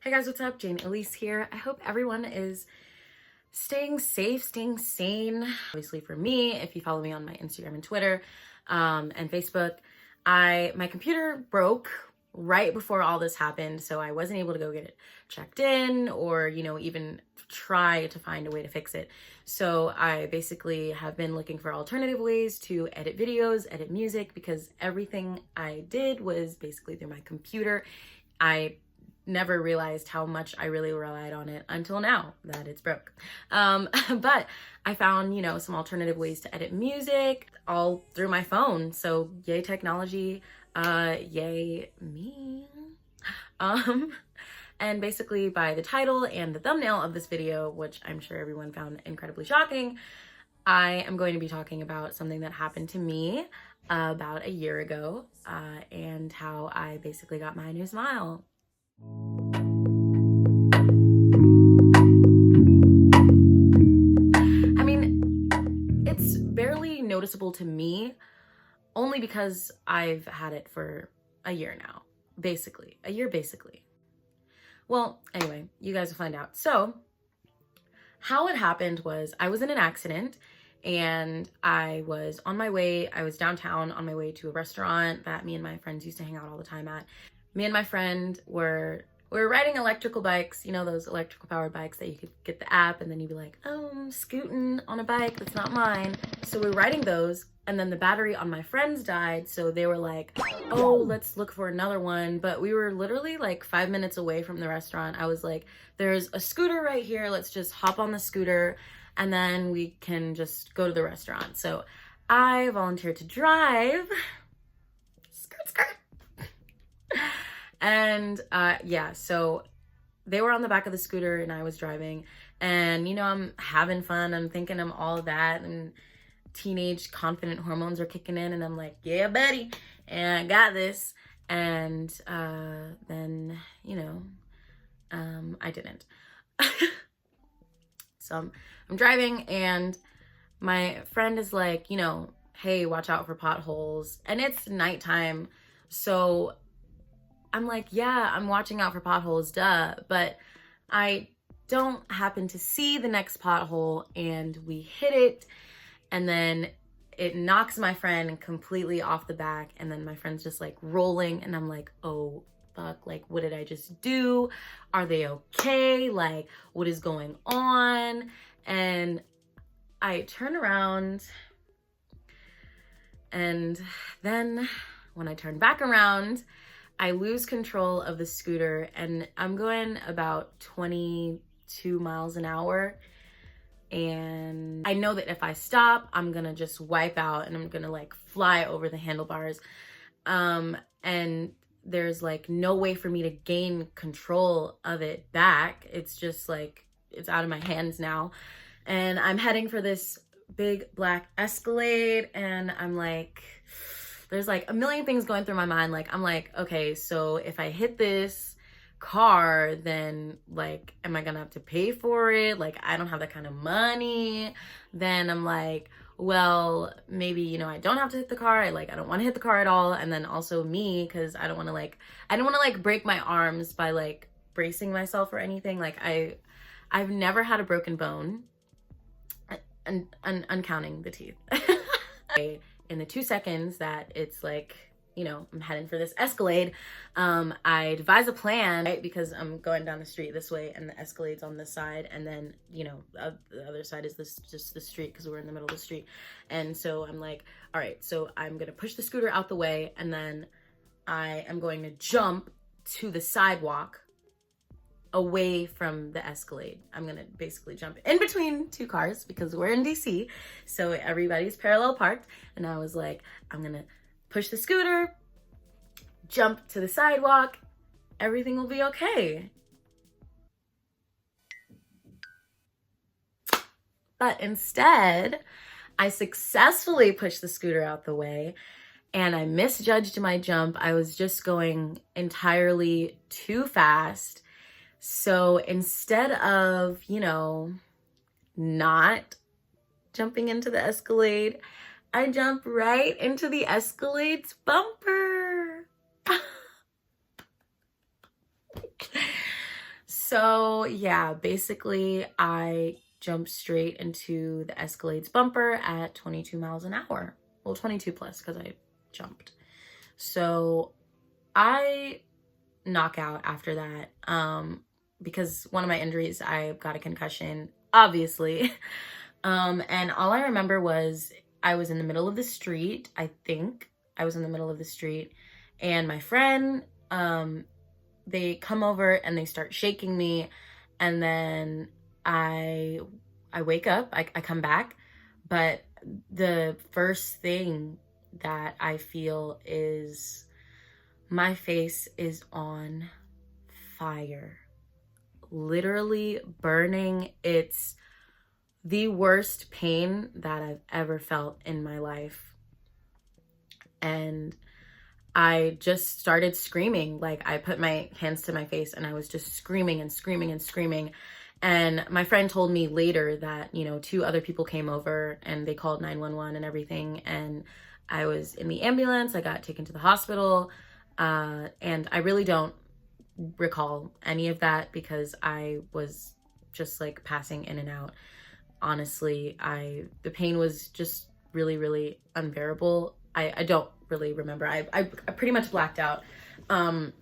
Hey guys, what's up? Jane Elise here. I hope everyone is staying safe, staying sane. Obviously for me, if you follow me on my Instagram and Twitter and Facebook, my computer broke right before all this happened, so I wasn't able to go get it checked in or, even try to find a way to fix it. So I basically have been looking for alternative ways to edit videos, edit music, because everything I did was basically through my computer. I never realized how much I really relied on it until now that it's broke. But I found, some alternative ways to edit music all through my phone. So yay technology, yay me. And basically by the title and the thumbnail of this video, which I'm sure everyone found incredibly shocking, I am going to be talking about something that happened to me about a year ago, and how I basically got my new smile. I mean, it's barely noticeable to me, only because I've had it for a year now, basically. A year, basically. Well, anyway, you guys will find out. So, how it happened was I was in an accident and I was on my way, I was downtown on my way to a restaurant that me and my friends used to hang out all the time at. Me and my friend were riding electrical bikes, those electrical powered bikes that you could get the app and then you'd be like, oh, I'm scooting on a bike that's not mine. So we're riding those, and then the battery on my friend's died, so they were like, oh, let's look for another one. But we were literally like 5 minutes away from the restaurant. I was like, there's a scooter right here, let's just hop on the scooter and then we can just go to the restaurant. So I volunteered to drive. Skirt. And yeah, so they were on the back of the scooter and I was driving, and I'm having fun, I'm thinking I'm all of that, and teenage confident hormones are kicking in, and I'm like, yeah buddy, and I got this. And then I didn't. So I'm driving and my friend is like, hey, watch out for potholes, and it's nighttime, so I'm like, yeah, I'm watching out for potholes, duh. But I don't happen to see the next pothole, and we hit it, and then it knocks my friend completely off the back, and then my friend's just like rolling, and I'm like, oh fuck, like what did I just do? Are they okay? Like what is going on? And I turn around, and then when I turn back around, I lose control of the scooter, and I'm going about 22 miles an hour. And I know that if I stop, I'm gonna just wipe out and I'm gonna like fly over the handlebars. And there's like no way for me to gain control of it back. It's just like, it's out of my hands now. And I'm heading for this big black Escalade, and I'm like, there's like a million things going through my mind. Like, I'm like, okay, so if I hit this car, then like, am I gonna have to pay for it? Like, I don't have that kind of money. Then I'm like, well, maybe, I don't have to hit the car. I don't want to hit the car at all. And then also me, because I don't want to break my arms by like bracing myself or anything. Like I've never had a broken bone, and uncounting the teeth. In the 2 seconds that it's like, I'm heading for this Escalade, I devise a plan, right? Because I'm going down the street this way and the Escalade's on this side, and then, the other side is just the street, because we're in the middle of the street. And so I'm like, all right, so I'm gonna push the scooter out the way, and then I am going to jump to the sidewalk away from the Escalade. I'm gonna basically jump in between two cars because we're in DC, so everybody's parallel parked. And I was like, I'm gonna push the scooter, jump to the sidewalk, everything will be okay. But instead, I successfully pushed the scooter out the way, and I misjudged my jump. I was just going entirely too fast. So instead of, not jumping into the Escalade, I jump right into the Escalade's bumper. So yeah, basically I jumped straight into the Escalade's bumper at 22 miles an hour. Well, 22 plus because I jumped. So I knock out after that because one of my injuries, I got a concussion, obviously. And all I remember was I was in the middle of the street. I think I was in the middle of the street, and my friend, they come over and they start shaking me, and then I wake up, I come back, but the first thing that I feel is my face is on fire, literally burning. It's the worst pain that I've ever felt in my life. And I just started screaming. Like, I put my hands to my face and I was just screaming and screaming and screaming. And my friend told me later that, you know, 2 other people came over and they called 911 and everything. And I was in the ambulance. I got taken to the hospital. And I really don't recall any of that because I was just like passing in and out. Honestly, the pain was just really, really unbearable. I don't really remember. I pretty much blacked out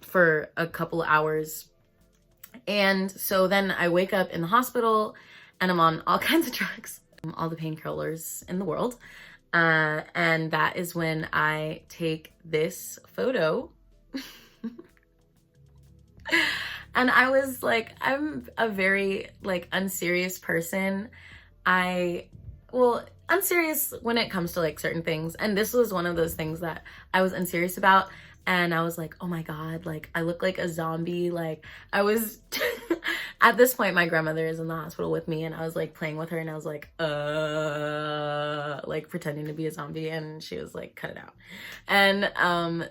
for a couple hours. And so then I wake up in the hospital and I'm on all kinds of drugs, all the painkillers in the world. And that is when I take this photo. And I was like, I'm a very like unserious person. Unserious when it comes to like certain things. And this was one of those things that I was unserious about. And I was like, oh my God, like I look like a zombie. Like I was, at this point, my grandmother is in the hospital with me and I was like playing with her and I was like pretending to be a zombie, and she was like, cut it out. And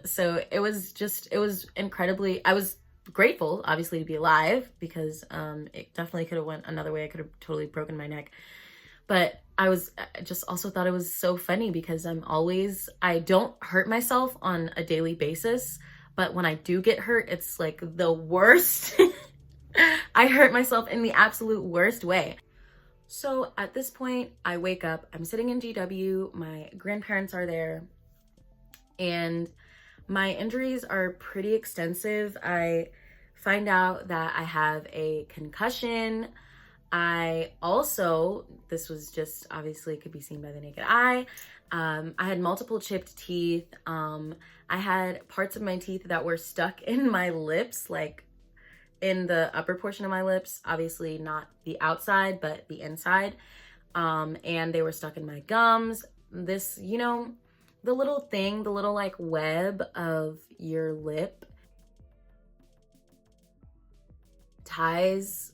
so it was incredibly, I was grateful obviously to be alive because it definitely could have went another way. I could have totally broken my neck. But I just also thought it was so funny because I don't hurt myself on a daily basis, but when I do get hurt, it's like the worst. I hurt myself in the absolute worst way. So at this point, I wake up, I'm sitting in GW, my grandparents are there, and my injuries are pretty extensive. I find out that I have a concussion. I also, this was just obviously could be seen by the naked eye. I had multiple chipped teeth. I had parts of my teeth that were stuck in my lips, like in the upper portion of my lips, obviously not the outside, but the inside. And they were stuck in my gums. This, you know, the little thing, the little like web of your lip ties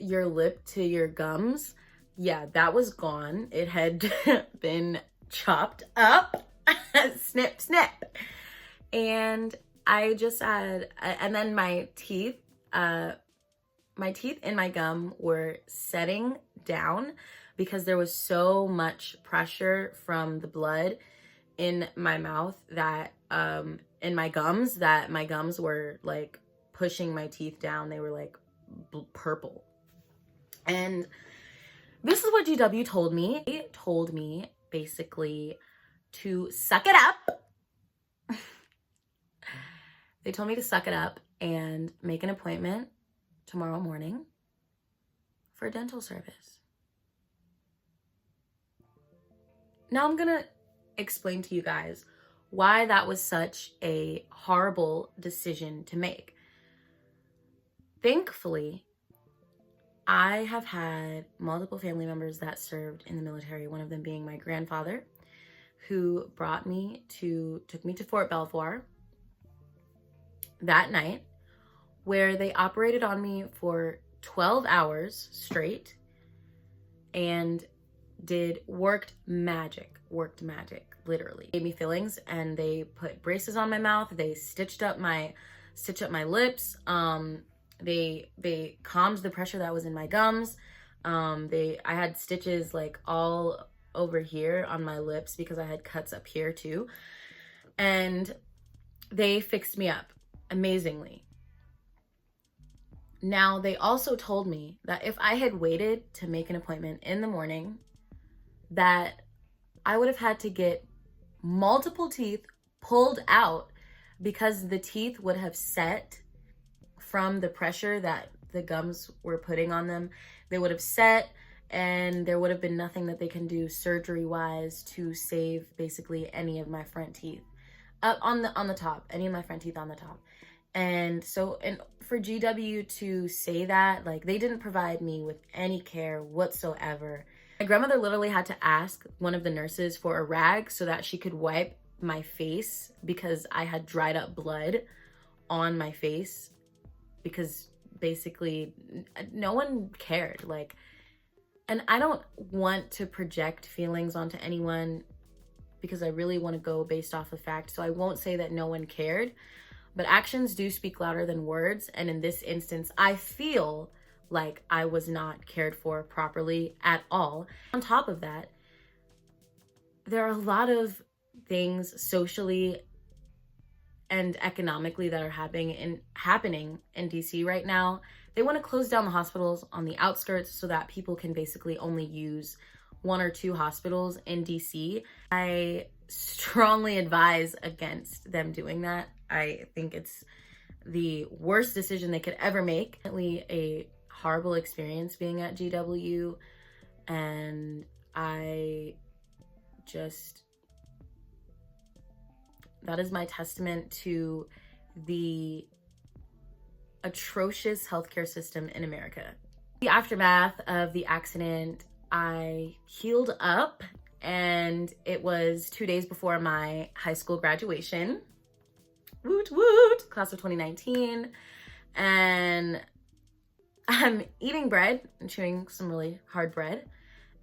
your lip to your gums. Yeah, that was gone. It had been chopped up. Snip, snip. And I just had, and then my teeth in my gum were setting down because there was so much pressure from the blood in my mouth that, in my gums, that my gums were like pushing my teeth down. They were like purple. And this is what GW told me. They told me basically to suck it up. They told me to suck it up and make an appointment tomorrow morning for dental service. Now I'm gonna explain to you guys why that was such a horrible decision to make. Thankfully, I have had multiple family members that served in the military, one of them being my grandfather, who took me to Fort Belvoir that night, where they operated on me for 12 hours straight and worked magic, literally. Gave me fillings and they put braces on my mouth. They stitched up my lips. They calmed the pressure that was in my gums. I had stitches like all over here on my lips because I had cuts up here too. And they fixed me up amazingly. Now, they also told me that if I had waited to make an appointment in the morning, that I would have had to get multiple teeth pulled out because the teeth would have set from the pressure that the gums were putting on them. They would have set, and there would have been nothing that they can do surgery-wise to save basically any of my front teeth. On the top, any of my front teeth on the top. And so, and for GW to say that, like, they didn't provide me with any care whatsoever. My grandmother literally had to ask one of the nurses for a rag so that she could wipe my face because I had dried up blood on my face, because basically no one cared. Like, and I don't want to project feelings onto anyone because I really want to go based off of fact. So I won't say that no one cared, but actions do speak louder than words. And in this instance, I feel like I was not cared for properly at all. On top of that, there are a lot of things socially and economically that are happening in DC right now. They want to close down the hospitals on the outskirts so that people can basically only use 1 or 2 hospitals in DC. I strongly advise against them doing that. I think it's the worst decision they could ever make. Definitely a horrible experience being at GW, and that is my testament to the atrocious healthcare system in America. The aftermath of the accident, I healed up, and it was 2 days before my high school graduation. Woot woot, class of 2019. And I'm eating bread and chewing some really hard bread,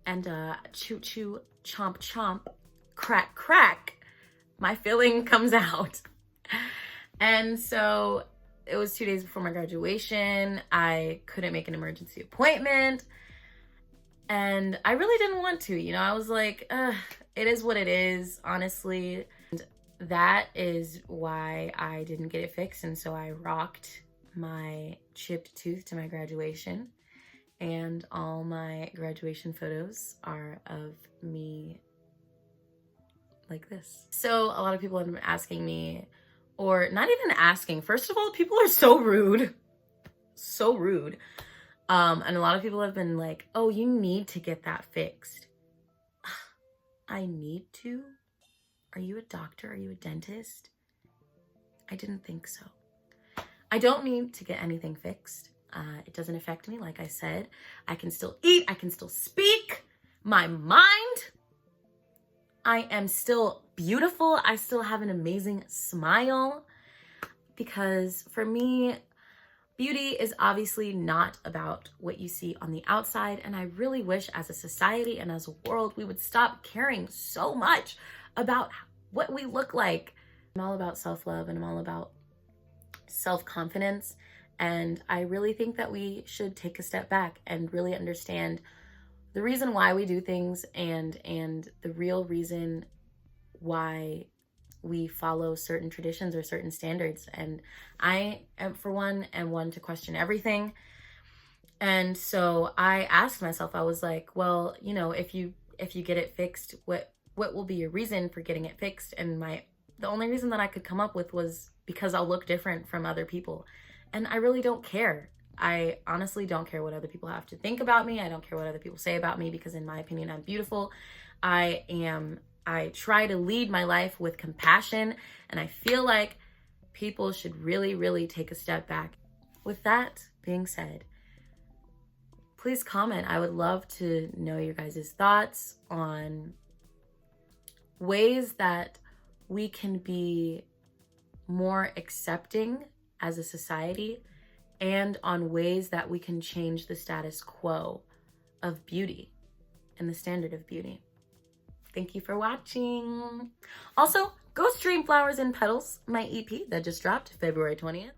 and chew chew, chomp chomp, crack crack, my filling comes out. And so it was 2 days before my graduation. I couldn't make an emergency appointment, and I really didn't want to, you know. I was like, it is what it is, honestly. And that is why I didn't get it fixed. And so I rocked my chipped tooth to my graduation, and all my graduation photos are of me like this. So a lot of people have been asking me, or not even asking, first of all, people are so rude, so rude. And a lot of people have been like, oh, you need to get that fixed. I need to? Are you a doctor? Are you a dentist? I didn't think so. I don't need to get anything fixed. It doesn't affect me. Like I said, I can still eat. I can still speak my mind. I am still beautiful. I still have an amazing smile, because for me, beauty is obviously not about what you see on the outside. And I really wish as a society and as a world, we would stop caring so much about what we look like. I'm all about self-love, and I'm all about self-confidence. And I really think that we should take a step back and really understand the reason why we do things, and the real reason why we follow certain traditions or certain standards. And I am, for one to question everything. And so I asked myself, I was like, well, you know, if you get it fixed, what will be your reason for getting it fixed? And the only reason that I could come up with was because I'll look different from other people. And I really don't care. I honestly don't care what other people have to think about me. I don't care what other people say about me, because in my opinion, I'm beautiful. I try to lead my life with compassion, and I feel like people should really, really take a step back. With that being said, please comment. I would love to know your guys' thoughts on ways that we can be more accepting as a society, and on ways that we can change the status quo of beauty and the standard of beauty. Thank you for watching. Also, go stream Flowers and Petals, my EP that just dropped February 20th.